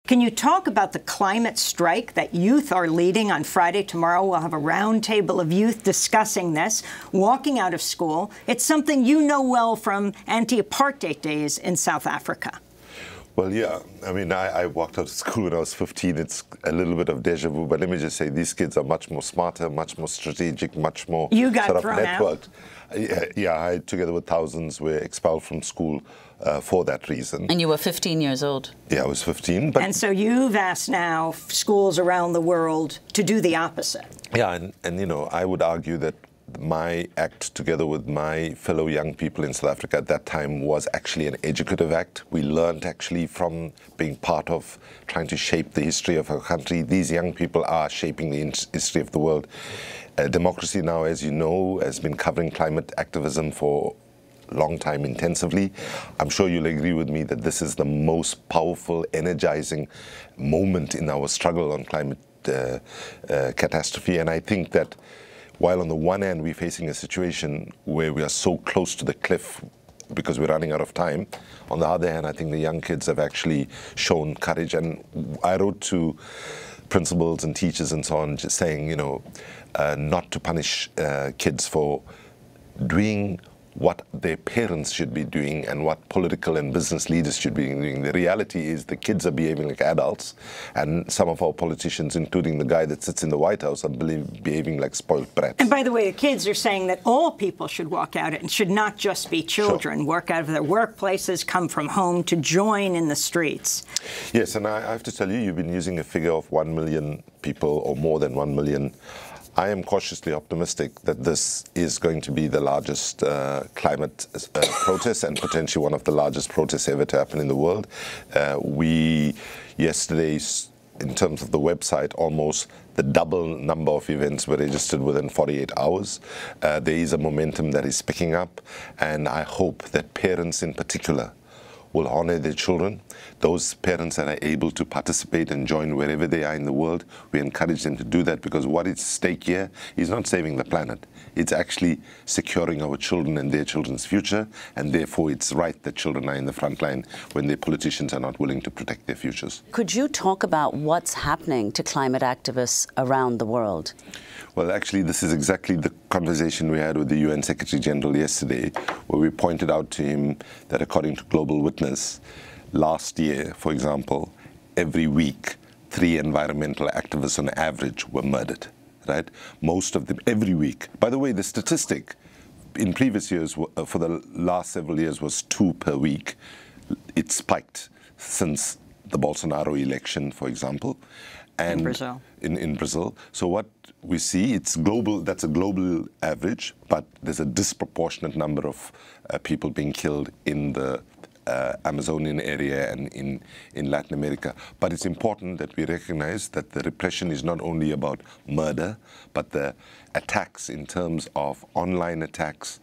Can you talk about the climate strike that youth are leading on Friday? Tomorrow we'll have a roundtable of youth discussing this, walking out of school. It's something you know well from anti-apartheid days in South Africa. Well, yeah. I mean, I walked out of school when I was 15. It's a little bit of deja vu, but let me just say these kids are much more smarter, much more strategic, much more you got sort of thrown networked. Out. Yeah, I, together with thousands, were expelled from school for that reason. And you were 15 years old. Yeah, I was 15. But and so you've asked now schools around the world to do the opposite. Yeah, and you know, I would argue that my act, together with my fellow young people in South Africa at that time, was actually an educative act. We learned actually from being part of trying to shape the history of our country. These young people are shaping the history of the world. Democracy Now!, as you know, has been covering climate activism for a long time intensively. I'm sure you'll agree with me that this is the most powerful, energizing moment in our struggle on climate catastrophe. And I think that while on the one hand we're facing a situation where we are so close to the cliff because we're running out of time, on the other hand, I think the young kids have actually shown courage. And I wrote to principals and teachers and so on, just saying, you know, not to punish kids for doing what their parents should be doing and what political and business leaders should be doing. The reality is the kids are behaving like adults, and some of our politicians, including the guy that sits in the White House, are behaving like spoiled brats. And by the way, the kids are saying that all people should walk out and should not just be children, work out of their workplaces, come from home to join in the streets. Yes, and I have to tell you, you've been using a figure of 1 million people or more than 1 million. I am cautiously optimistic that this is going to be the largest climate protest and potentially one of the largest protests ever to happen in the world. We, yesterday, in terms of the website, almost the double number of events were registered within 48 hours. There is a momentum that is picking up, and I hope that parents in particular will honor their children. Those parents that are able to participate and join wherever they are in the world, we encourage them to do that, because what is at stake here is not saving the planet. It's actually securing our children and their children's future, and therefore it's right that children are in the front line when their politicians are not willing to protect their futures. Could you talk about what's happening to climate activists around the world? Well, actually, this is exactly the conversation we had with the UN Secretary General yesterday, where we pointed out to him that according to Global Witness, last year, for example, every week, 3 environmental activists on average were murdered, right? Most of them every week. By the way, the statistic in previous years, for the last several years, was 2 per week. It spiked since the Bolsonaro election, for example. And in Brazil. So what we see, it's global, that's a global average, but there's a disproportionate number of people being killed in the Amazonian area and in Latin America. But it's important that we recognize that the repression is not only about murder, but the attacks in terms of online attacks.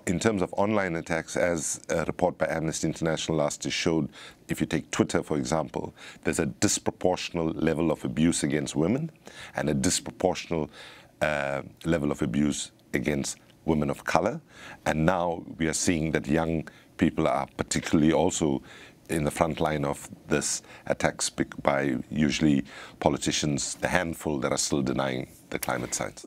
In terms of online attacks, as a report by Amnesty International last year showed, if you take Twitter, for example, there's a disproportional level of abuse against women and a disproportional level of abuse against women of color. And now we are seeing that young people are particularly also in the front line of this attacks by usually politicians, the handful that are still denying the climate science.